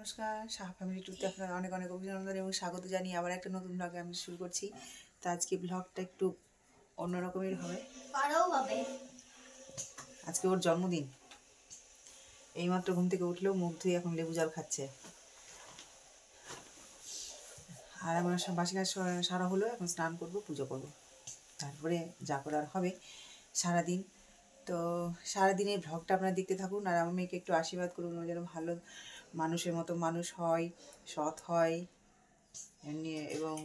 নমস্কার, সাহা ফ্যামিলি টুতে আপনারা অনেক অনেক অভিনন্দন এবং স্বাগত জানিয়ে আবার একটা নতুন ব্লগে আমি শুরু করছি। তো আজকে ব্লগটা একটু অন্যরকমের হবে। আজকে ওর জন্মদিন। এইমাত্র ঘুম থেকে উঠলেও মুখ ধুয়ে এখন লেবু জল খাচ্ছে। আর আমার বাসি কাজ সারা হলো, এখন স্নান করব, পুজো করব, তারপরে যা করার হবে সারাদিন। তো সারাদিনের ব্লগটা আপনারা দেখতে থাকুন আর আমার মেয়েকে একটু আশীর্বাদ করুন, ও যেন ভালো মানুষের মতো মানুষ হয়, সৎ হয় এবং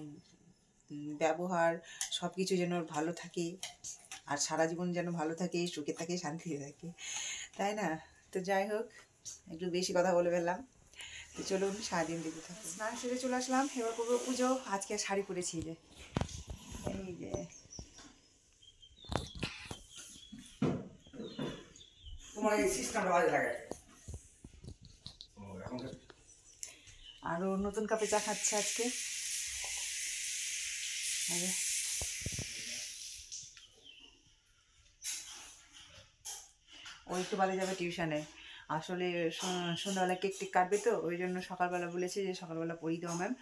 ব্যবহার সব কিছু যেন ভালো থাকে, আর সারা জীবন যেন ভালো থাকে, সুখে থাকে, শান্তিতে থাকে, তাই না? তো যাই হোক, একটু বেশি কথা বলে ফেললাম। তো চলুন সারাদিন দেখতে থাকুন। স্নান সেরে চলে আসলাম, এবার করবো পুজো। আজকে শাড়ি পরেছি, যে এই যে আরো নতুন কাপে চা খাচ্ছে আজকে। ও একটু বাদে যাবে টিউশনে। আসলে সন্ধ্যাবেলা কেক টেক কাটবে, তো ওই জন্য সকালবেলা বলেছে যে সকালবেলা পড়িয়ে দেবো ম্যাম।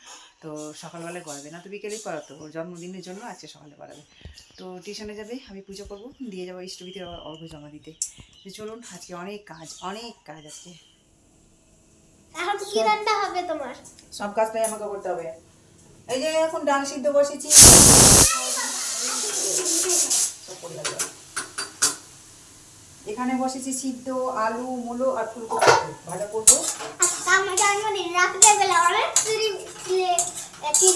তো সকালবেলায় করাবে না, তো বিকেলেই করাতো, ওর জন্মদিনের জন্য আজকে সকালে করাবে। তো টিউশনে যাবে, আমি পুজো করবো, দিয়ে যাবো ইষ্টবিতে অর্ঘ্য জমা দিতে। তো চলুন, আজকে অনেক কাজ আজকে। এখন কি রান্না হবে তোমার? সব কাজটাই আমাকে করতে হবে। এই যে এখন ডাল সিদ্ধ বসেছি, এখানে বসেছি সিদ্ধ আলু, মূলো আর ফুলকপি ভাজা করবো। আমার জন্মদিন রাতে বেলা অনেক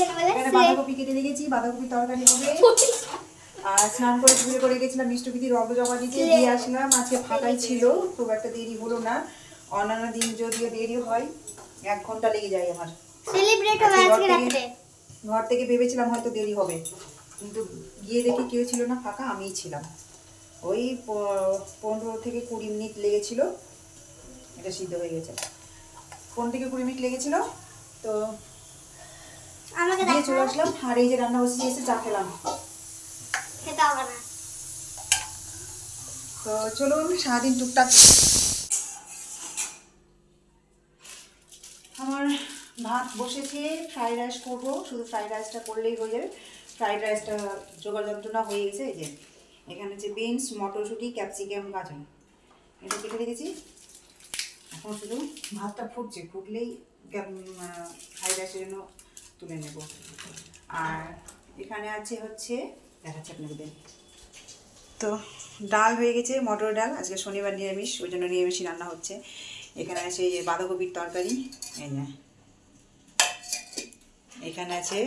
এখানে বাঁধাকপি কেটে রেখেছি, বাঁধাকপির তরকারি হবে। আর স্নান করে পুজো করে গেছিলাম মিষ্টবিধির অর্ঘ্য জমা দিতে, দিয়ে আসলাম। আজকে ফাঁকাই ছিল, খুব একটা দেরি হলো না। অন্যান্য দিন যদিও দেরি হয়, 1 ঘন্টা লেগে যায় আমার। ঘর থেকে ভেবেছিলাম হয়তো দেরি হবে, কিন্তু গিয়ে দেখি কেউ ছিল না, ফাঁকা, আমিই ছিলাম। ওই 15 থেকে 20 মিনিট লেগেছিল, এটা সিদ্ধ হয়ে গেছে। 15 থেকে 20 মিনিট লেগেছিল, তো দিয়ে চলে আসলাম। আর এই যে রান্না বসে এসে চা খেলাম। তো চলুন সারাদিন টুকটাক। আমার ভাত বসেছে, ফ্রাইড রাইস করবো, শুধু ফ্রাইড রাইসটা করলেই হয়ে যাবে। ফ্রাইড রাইসটা জোগাড় যন্ত্রণা হয়ে গেছে। এই যে এখানে হচ্ছে বিনস, মটরশুঁটি, ক্যাপসিকাম, গাজর, এটা কেটে রেখেছি। এখন শুধু ভাতটা ফুটছে, ফুটলেই ফ্রাইড রাইসের জন্য তুলে নেব। আর এখানে আছে হচ্ছে দেখাচ্ছি আপনাদের। তো ডাল হয়ে গেছে, মটর ডাল, আজকে শনিবার নিরামিষ, ওই জন্য নিরামিষই রান্না হচ্ছে। এখানে আছে এই যে বাঁধাকপির তরকারি, এই যে এখানে আছে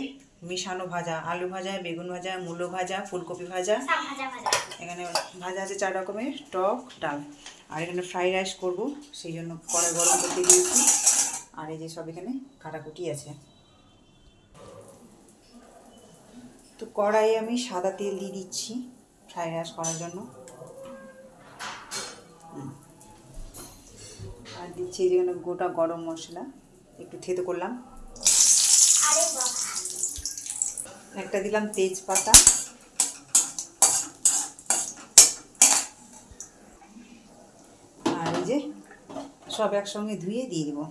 মিশানো ভাজা, আলু ভাজা, বেগুন ভাজা, মূলো ভাজা, ফুলকপি ভাজা, এখানে ভাজা আছে 4 রকমের, টক ডাল। আর এখানে ফ্রাইড রাইস করবো, সেই জন্য কড়াই গরম করতে দিয়েছি। আর এই যে সব এখানে কাটাকুটি আছে। তো কড়াইয়ে আমি সাদা তেল দিয়ে দিচ্ছি ফ্রাইড রাইস করার জন্য। আর দিচ্ছি যেখানে গোটা গরম মশলা, একটু থেতো করলাম। একটা দিলাম তেজপাতা, আর এই যে সব একসঙ্গে ধুয়ে দিয়ে দেবো।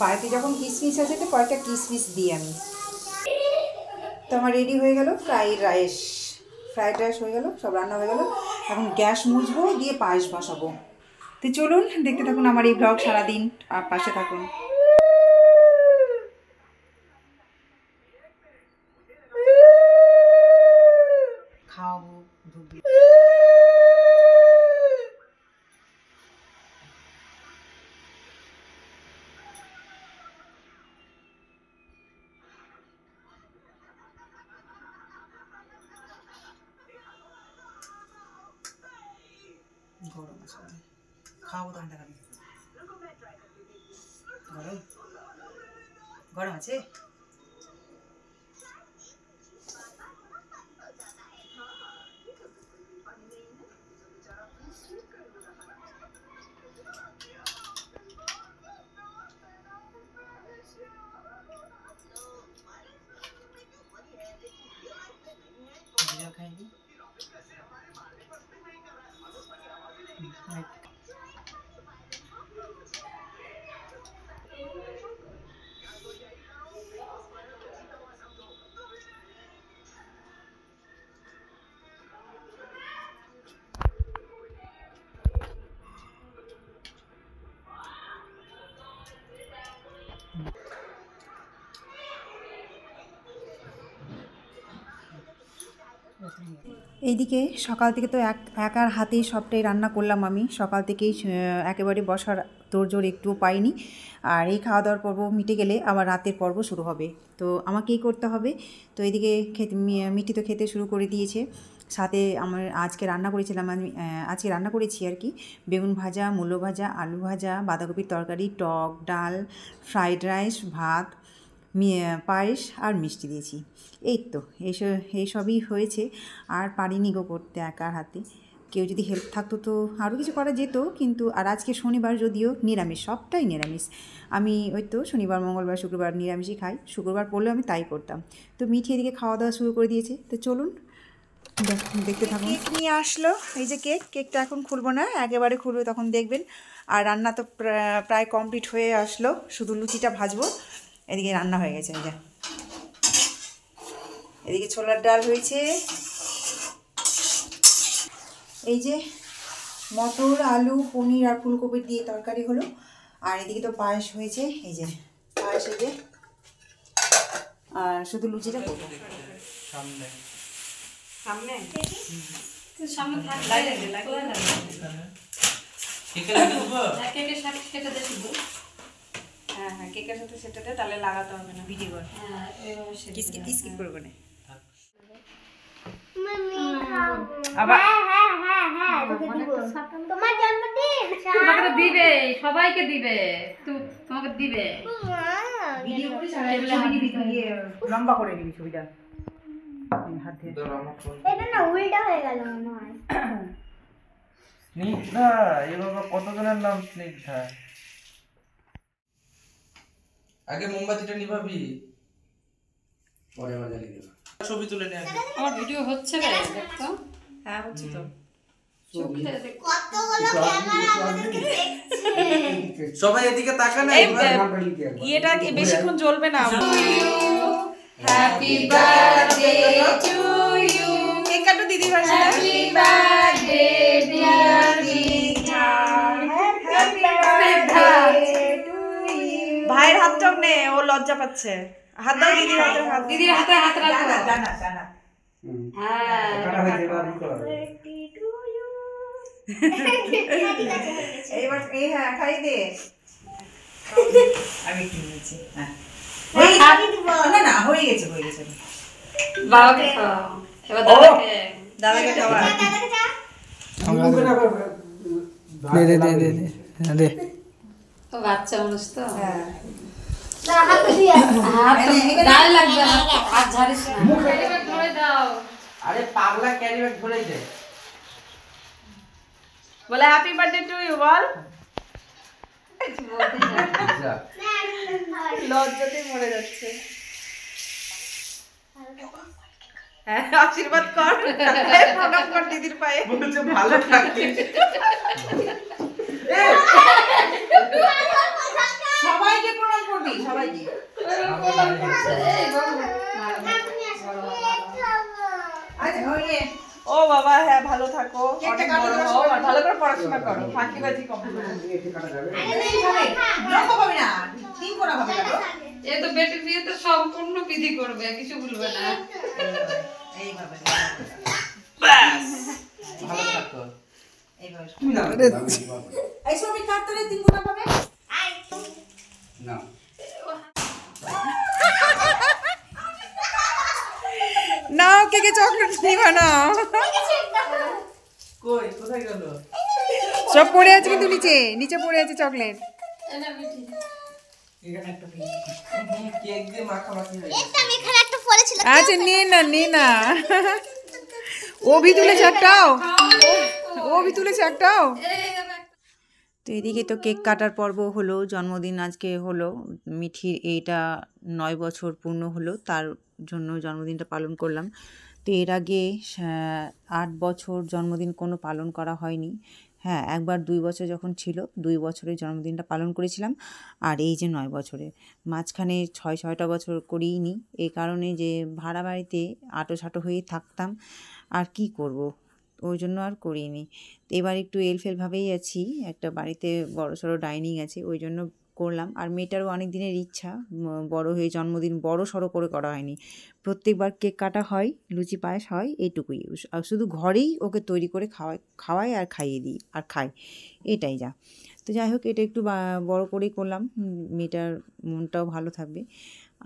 বাড়িতে যখন কিশমিশ আছে তো কয়েকটা কিশমিশ দিই আমি। তো আমার রেডি হয়ে গেল ফ্রাইড রাইস হয়ে গেল, সব রান্না হয়ে গেল। এখন গ্যাস মুছবো, দিয়ে পায়েস বসাবো। তো চলুন দেখতে থাকুন আমার এই ব্লগ সারাদিন, আর পাশে থাকুন। খাওয়াবো, গরম আছে। খাওয়াবো তখন দেখাবি। গরম গরম আছে। খাইনি এইদিকে সকাল থেকে তো একার হাতেই সবটাই রান্না করলাম আমি। সকাল থেকেই একেবারে বসার তোড়জোড় একটুও পাইনি। আর এই খাওয়া দাওয়ার পর্ব মিটে গেলে আবার রাতের পর্ব শুরু হবে। তো আমাকেই করতে হবে। তো এইদিকে মিটি তো খেতে শুরু করে দিয়েছে। সাথে আমার আজকে রান্না করেছিলাম আমি, আজকে রান্না করেছি আর কি, বেগুন ভাজা, মূলো ভাজা, আলু ভাজা, বাঁধাকপির তরকারি, টক ডাল, ফ্রাইড রাইস, ভাত, পায়েস আর মিষ্টি দিয়েছি। এই তো এইসবই হয়েছে। আর পারিনি গো করতে একার হাতে। কেউ যদি হেল্প থাকতো তো আরও কিছু করা যেত, কিন্তু আর আজকে শনিবার যদিও নিরামিষ, সবটাই নিরামিষ। আমি ওই তো শনিবার মঙ্গলবার শুক্রবার নিরামিষই খাই। শুক্রবার পড়লেও আমি তাই করতাম। তো মিঠি এদিকে খাওয়া দাওয়া শুরু করে দিয়েছে। তো চলুন দেখতে থাকুন। কেক নিয়ে আসলো, এই যে কেকটা এখন খুলবো না, একেবারে খুলবো তখন দেখবেন। আর রান্না তো প্রায় কমপ্লিট হয়ে আসলো, শুধু লুচিটা ভাজবো। এদিকে রান্না হয়ে গেছে। এই যে এদিকে ছোলার ডাল হয়েছে, এই যে মটর, আলু, পনির আর ফুলকপির দিয়ে তরকারি হলো। আর এদিকে তো পায়েস হয়েছে, এই যে পায়েস, এই যে। আর শুধু লুচিটা করবো সামনে সামনে সামনে হ্যাঁ হ্যাঁ, কেকের সাথে সেটাতে তাহলে লাগাতে হবে না, ভিডিও করে স্কিপ করবো না আবার। তোমার জন্মদিন তোমাকে তো দিবে, সবাইকে দিবে, তোমাকে দিবে। ভিডিও করে লম্বা করে নিবি ছবিটা হাত দিয়ে। এটা না উল্টা হয়ে গেল মনে হয়। স্নিগ্ধা, এই বাবা কতজনের নাম স্নিগ্ধা। আগে মোমবাতিটা নিভাবি, পরে আবার জ্বালিয়ে দেব। ছবি তুলে নে আগে। আমার ভিডিও হচ্ছে রে, দেখতো। হ্যাঁ হচ্ছে তো। কতগুলো ক্যামেরা আমাদেরকে দেখছে। সবাই এদিকে তাকা না। ইয়েটা বেশিক্ষণ জ্বলবে না। Happy birthday to you, cake কাটো দিদি ভাষা। Happy birthday dear Mitha, happy birthday to you. ভাইয়ের হাতটাও নে, ও লজ্জা পাচ্ছে। হাত দাও দিদির হাতে, হাত দিদির হাতে হাত রাখো। জানা জানা। হ্যাঁ, এইবার এই হ্যাঁ খাই দে। আমি একটু নিয়েছি। হ্যাঁ না না, হয়ে গেছে হয়ে গেছে। বাবাকে খাও, এবার দাদাকে। দাদাকে খাওয়া। দে ও বাচ্চা মানুষ তো। হ্যাঁ হাত তো গায়ে লাগবে না, হাত ঝাড়িস না। ধরে দাও। আরে পাগলা ক্যারি ব্যাগ ধরেই দে। বলে হ্যাপি বার্থডে টু ইউ বল। যা লজ্জাতে মরে যাচ্ছে। হ্যাঁ আশীর্বাদ কর, প্রণাম কর দিদির পায়ে। বলছে ভালো থাকিস। সবাইকে প্রণাম করবি, সবাইকে। আচ্ছা ওই ও বাবা, হ্যাঁ ভালো থাকো, অনেক বড় হও, আর ভালো করে পড়াশোনা করো, ফাঁকিবাজি কম করো। লম্বা হবে না, তিন কোণা হবে না। এ তো বেটির বিয়েতে সম্পূর্ণ বিধি করবে, কিছু ভুলবে না। এইভাবে ব্যাস ভালো থাকো। এইভাবে এই ছবি কাটতে তিন কোণা পাবে না। নাও কেকে চকলেট নিবা না। কই কোথায় গেল? সব পড়ে আছে কিন্তু নিচে নিচে পড়ে আছে চকলেট। কেক দিয়ে মাখামাখি হয়ে গেছে। একটা আমি এখানে একটা পড়েছিল আচ্ছা নে না ও ভি তুলেছে একটাও, ও ভি তুলেছে একটাও। তো এদিকে তো কেক কাটার পর্ব হলো, জন্মদিন আজকে হলো মিঠির, এইটা 9 বছর পূর্ণ হলো, তার জন্য জন্মদিনটা পালন করলাম। তো এর আগে 8 বছর জন্মদিন কোনো পালন করা হয়নি। হ্যাঁ, একবার 2 বছর যখন ছিল 2 বছরের জন্মদিনটা পালন করেছিলাম, আর এই যে 9 বছরের মাঝখানে 6টা বছর করিনি, এই কারণে যে ভাড়া বাড়িতে আঁটো-সাঁটো হয়েই থাকতাম, আর কি করব, ওই জন্য আর করিনি। তো এবার একটু এলফেলভাবেই আছি, একটা বাড়িতে বড়সড় ডাইনিং আছে, ওই জন্য করলাম। আর মেয়েটারও অনেক দিনের ইচ্ছা, বড় হয়ে জন্মদিন বড় সড়ো করে করা হয়নি, প্রত্যেকবার কেক কাটা হয়, লুচি পায়েস হয়, এইটুকুই। আর শুধু ঘরেই ওকে তৈরি করে খাওয়াই আর খাইয়ে দিই আর খাই, এটাই যা। তো যাই হোক, এটা একটু বড় করেই করলাম, মেয়েটার মনটাও ভালো থাকবে,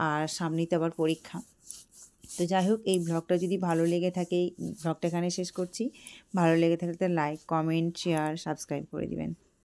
আর সামনেই তো আবার পরীক্ষা। তো যাই হোক, এই ব্লগটা যদি ভালো লেগে থাকে, ব্লগটা এখানে শেষ করছি। ভালো লেগে থাকলে লাইক, কমেন্ট, শেয়ার, সাবস্ক্রাইব করে দিবেন।